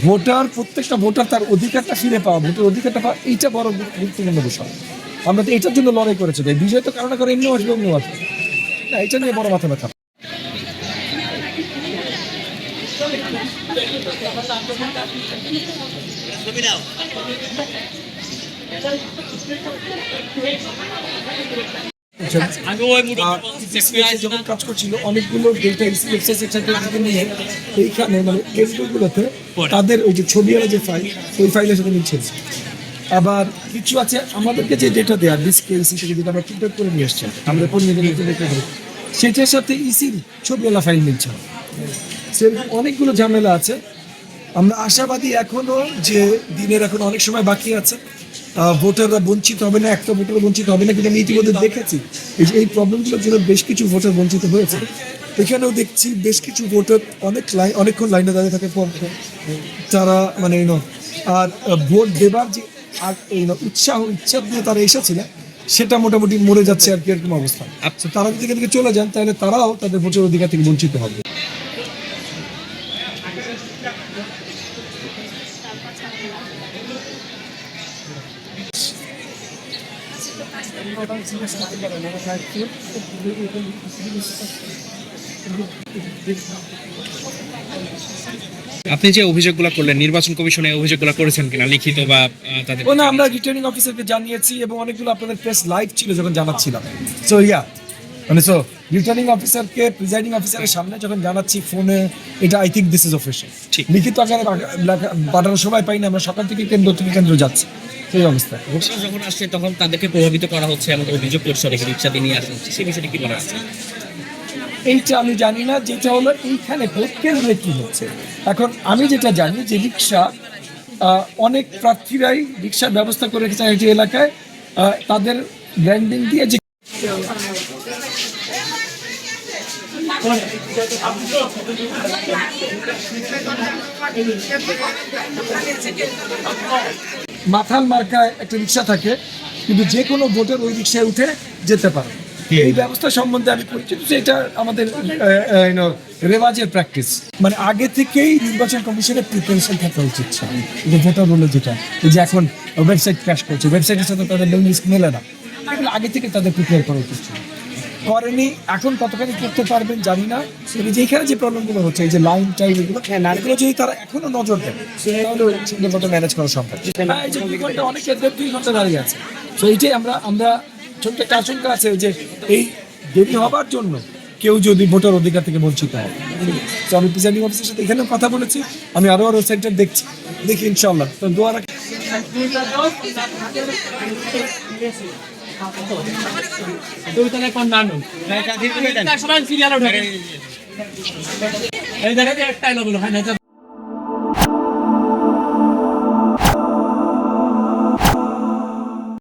Voter, প্রত্যেকটা voter তার অধিকারটা ফিরে পাওয়া, ভোটের অধিকারটা পাওয়া, এইটা বড় গুরুত্বপূর্ণ বিষয়। আমরা তো এটার জন্য লড়াই করেছি, তাই বিজয় তো কারণ করে এমনিও আসবে, এমনিও আসবে না, এটা নিয়ে বড় মাথা ব্যথা। যখন কাজ করছিল অনেকগুলো ডেটা নিয়ে এইখানে মানে কেন্দ্রগুলোতে তাদের ওই যে ছবিওয়ালা যে ফাইল, ওই ফাইলের সাথে মিলছে। আবার কিছু আছে আমাদেরকে যে ডেটা দেওয়া ডিসকেএলসি থেকে যেটা আমরা প্রিন্ট করে নিয়ে এসছি আমাদের সেটার সাথে ইসির ছবিওয়ালা ফাইল মিলছে। সেরকম অনেকগুলো ঝামেলা আছে। আমরা আশাবাদী এখনো যে দিনের এখন অনেক সময় বাকি আছে, ভোটাররা বঞ্চিত হবে না, একটা ভোটার বঞ্চিত হবে না, কিন্তু আমি ইতিমধ্যে দেখেছি এই প্রবলেমগুলোর জন্য বেশ কিছু ভোটার বঞ্চিত হয়েছে। এখানেও দেখছি বেশ কিছু ভোটার অনেকক্ষণ লাইনে দাঁড়িয়ে থাকে তারা মানে আর ভোট দেবার যে ইচ্ছা দিয়ে তারা এসেছিলেন সেটা মোটামুটি মরে যাচ্ছে আর কি, এরকম অবস্থা। আচ্ছা, তারা যদি এদিকে চলে যান তাহলে তারাও তাদের ভোটের অধিকার থেকে বঞ্চিত হবে। আপনি যে অভিযোগগুলো করলেন নির্বাচন কমিশনে অভিযোগগুলো করেছেন কিনা লিখিত বা তাদের? না, আমরা রিটার্নিং অফিসারকে জানিয়েছি এবং অনেকগুলো আপনাদের প্রেস লাইভ ছিল যখন জানাচ্ছিলাম। রিটার্নিং অফিসারকে প্রিজাইডিং অফিসারের সামনে যখন জানাচ্ছি ফোনে, এটা I think this is official. লিখিত আকারে পাঠানোর সময় পাইনি, আমরা সকাল থেকে কেন্দ্র যাচ্ছি সেই অবস্থা। যখন আসছে তখন তাদেরকে প্রভাবিত করা হচ্ছে এমন অভিযোগ করছে, অনেকে রিক্সা দিয়ে নিয়ে আসছে, সেই বিষয়টি কি বলা আছে? এইটা আমি জানি না, যেটা হলো এইখানে ভোট কেন্দ্রে কি হচ্ছে। এখন আমি যেটা জানি যে রিক্সা, অনেক প্রার্থীরাই রিক্সার ব্যবস্থা করে রেখেছে এই এলাকায়, তাদের ব্র্যান্ডিং দিয়ে যে মাথাল মার্কায় একটা রিক্সা থাকে, কিন্তু যে কোনো ভোটের ওই রিক্সায় উঠে যেতে পারে। এই ব্যবস্থা সম্বন্ধে আমি পরিচিত, এটা আমাদের রেওয়াজের প্র্যাকটিস। মানে আগে থেকেই নির্বাচন কমিশনের প্রিপারেশন থাকা উচিত। ভোটার রোলে যেটা এই যে এখন ওয়েবসাইট ক্র্যাশ করছে, ওয়েবসাইটের সাথে তাদের লিস্ট মেলে না, এগুলো আগে থেকে তাদের প্রিপেয়ার করা উচিত করেনি। এখন কতখানি করতে পারবেন জানি না। যেখানে যে প্রবলেমগুলো হচ্ছে, এই যে লাইন টাইম, এগুলো যদি তারা এখনো নজর দেয় তাহলে সুন্দর মতো ম্যানেজ করা সম্ভব। এই যে 2 ঘন্টা, অনেক ক্ষেত্রে 2 ঘন্টা দাঁড়িয়ে আছে। তো এইটাই আমরা ছোট্ট একটা আশঙ্কা আছে যে এই দেরি হবার জন্য কেউ যদি ভোটার অধিকার থেকে বঞ্চিত হয়। তো আমি প্রিজাইডিং অফিসের সাথে এখানেও কথা বলেছি, আমি আরো সেন্টার দেখি ইনশাল্লাহ। তো দোয়া রাখি।